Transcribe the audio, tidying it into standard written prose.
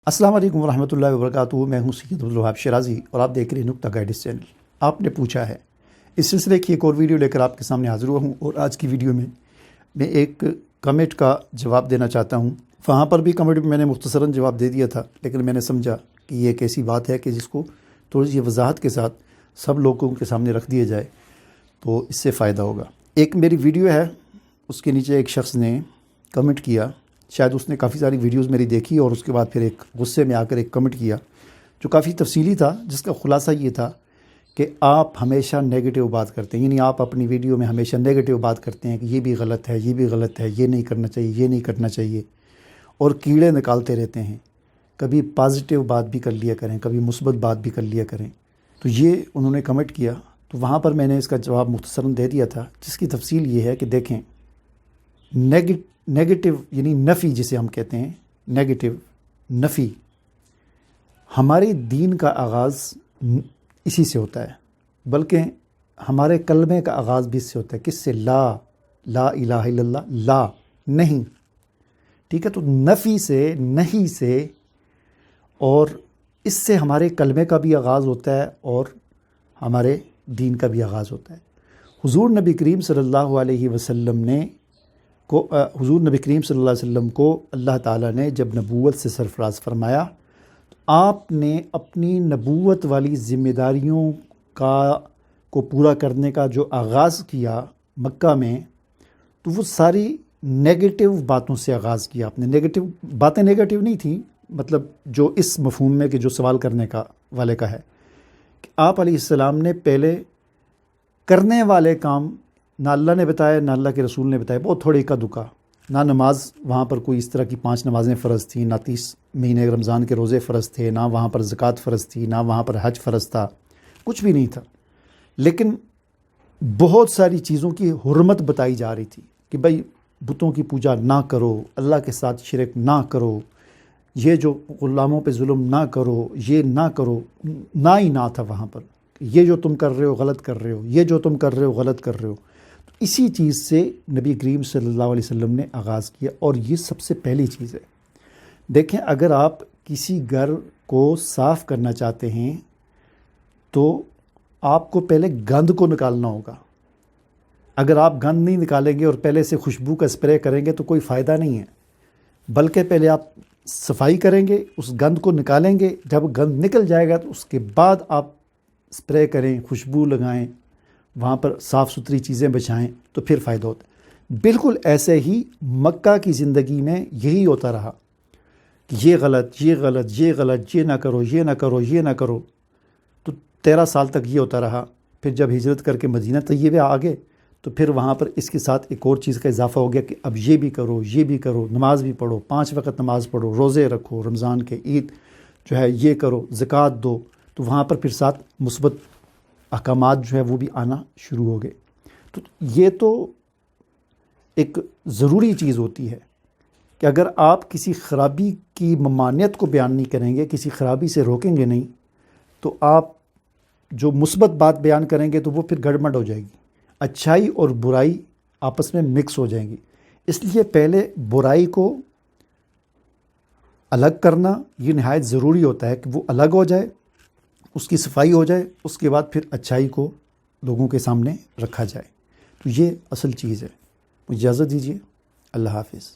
अस्सलाम वालेकुम रहमतुल्लाहि व बरकातुहू। मैं हूं सैयद अब्दुल वहाब शिराज़ी और आप देख रहे हैं नुक्ता गाइडेंस चैनल। आपने पूछा है, इस सिलसिले की एक और वीडियो लेकर आपके सामने हाज़िर हुआ हूं और आज की वीडियो में मैं एक कमेंट का जवाब देना चाहता हूं। वहाँ पर भी कमेंट में मैंने मुख्तसरन जवाब दे दिया था, लेकिन मैंने समझा कि ये एक ऐसी बात है कि जिसको थोड़ी सी वजाहत के साथ सब लोगों के सामने रख दिया जाए तो इससे फ़ायदा होगा। एक मेरी वीडियो है, उसके नीचे एक शख्स ने कमेंट किया। शायद उसने काफ़ी सारी वीडियोस मेरी देखी और उसके बाद फिर एक गुस्से में आकर एक कमेंट किया जो काफ़ी तफसीली था, जिसका ख़ुलासा ये था कि आप हमेशा नेगेटिव बात करते हैं, यानी आप अपनी वीडियो में हमेशा नेगेटिव बात करते हैं कि ये भी गलत है, ये भी गलत है, ये नहीं करना चाहिए, ये नहीं करना चाहिए, और कीड़े निकालते रहते हैं। कभी पॉजिटिव बात भी कर लिया करें, कभी मुस्बत बात भी कर लिया करें। तो ये उन्होंने कमेंट किया, तो वहाँ पर मैंने इसका जवाब मुख्तसरन दे दिया था, जिसकी तफसील ये है कि देखें, नेगेटिव यानी नफ़ी जिसे हम कहते हैं, नेगेटिव नफ़ी, हमारे दीन का आगाज़ इसी से होता है, बल्कि हमारे कलमे का आगाज़ भी इससे होता है। किससे? ला इलाहा इल्लल्लाह, ला नहीं, ठीक है। तो नफ़ी से, नहीं से, और इससे हमारे कलमे का भी आगाज़ होता है और हमारे दीन का भी आगाज़ होता है। हुज़ूर नबी करीम सल्लल्लाहु अलैहि वसल्लम को अल्लाह ताला ने जब नबूवत से सरफराज फरमाया, तो आपने अपनी नबूवत वाली ज़िम्मेदारियों को पूरा करने का जो आगाज़ किया मक्का में, तो वो सारी नेगेटिव बातों से आगाज़ किया आपने। नेगेटिव बातें नेगेटिव नहीं थी, मतलब जो इस मफ़हूम में कि जो सवाल करने का वाले का है कि आप अलैहिस्सलाम ने पहले करने वाले काम ना अल्लाह ने बताया, ना अल्लाह के रसूल ने बताया, बहुत थोड़े इक्का दुक्का। ना नमाज वहाँ पर कोई इस तरह की 5 नमाज़ें फ़र्ज़ थी, ना 30 महीने रमज़ान के रोज़े फ़र्ज़ थे, ना वहाँ पर ज़कात फ़र्ज़ थी, ना वहाँ पर हज फ़र्ज़ था, कुछ भी नहीं था। लेकिन बहुत सारी चीज़ों की हुर्मत बताई जा रही थी कि भाई बुतों की पूजा ना करो, अल्लाह के साथ शिरक ना करो, ये जो ग़ुलामों पे जुल्म ना करो, ये ना करो, ना ही ना था वहाँ पर। ये जो तुम कर रहे हो गलत कर रहे हो, ये जो तुम कर रहे हो गलत कर रहे हो। तो इसी चीज़ से नबी करीम सल्लल्लाहु अलैहि वसल्लम ने आगाज़ किया, और ये सबसे पहली चीज़ है। देखें, अगर आप किसी घर को साफ़ करना चाहते हैं तो आपको पहले गंद को निकालना होगा। अगर आप गंद नहीं निकालेंगे और पहले से खुशबू का स्प्रे करेंगे तो कोई फ़ायदा नहीं है, बल्कि पहले आप सफाई करेंगे, उस गंद को निकालेंगे। जब गंद निकल जाएगा तो उसके बाद आप स्प्रे करें, खुशबू लगाएं, वहाँ पर साफ़ सुथरी चीज़ें बचाएं, तो फिर फ़ायदा होता है। बिल्कुल ऐसे ही मक्का की ज़िंदगी में यही होता रहा कि ये गलत, ये गलत, ये गलत, ये ना करो, ये ना करो, ये ना करो। तो 13 साल तक ये होता रहा। फिर जब हिजरत करके मदीना तैयबे आ गए तो फिर वहाँ पर इसके साथ एक और चीज़ का इजाफ़ा हो गया कि अब ये भी करो, ये भी करो, नमाज भी पढ़ो, 5 वक़्त नमाज़ पढ़ो, रोज़े रखो, रमज़ान के, ईद जो है ये करो, ज़कात दो। तो वहाँ पर फिर साथ मुस्बत अहकामात जो है वो भी आना शुरू हो गए। तो ये तो एक ज़रूरी चीज़ होती है कि अगर आप किसी ख़राबी की ममानियत को बयान नहीं करेंगे, किसी ख़राबी से रोकेंगे नहीं, तो आप जो मुस्बत बात बयान करेंगे तो वो फिर गड़बड़ हो जाएगी। अच्छाई और बुराई आपस में मिक्स हो जाएंगी। इसलिए पहले बुराई को अलग करना ये नहायत ज़रूरी होता है कि वो अलग हो जाए, उसकी सफाई हो जाए, उसके बाद फिर अच्छाई को लोगों के सामने रखा जाए। तो ये असल चीज़ है। इजाज़त दीजिए। अल्लाह हाफ़िज़।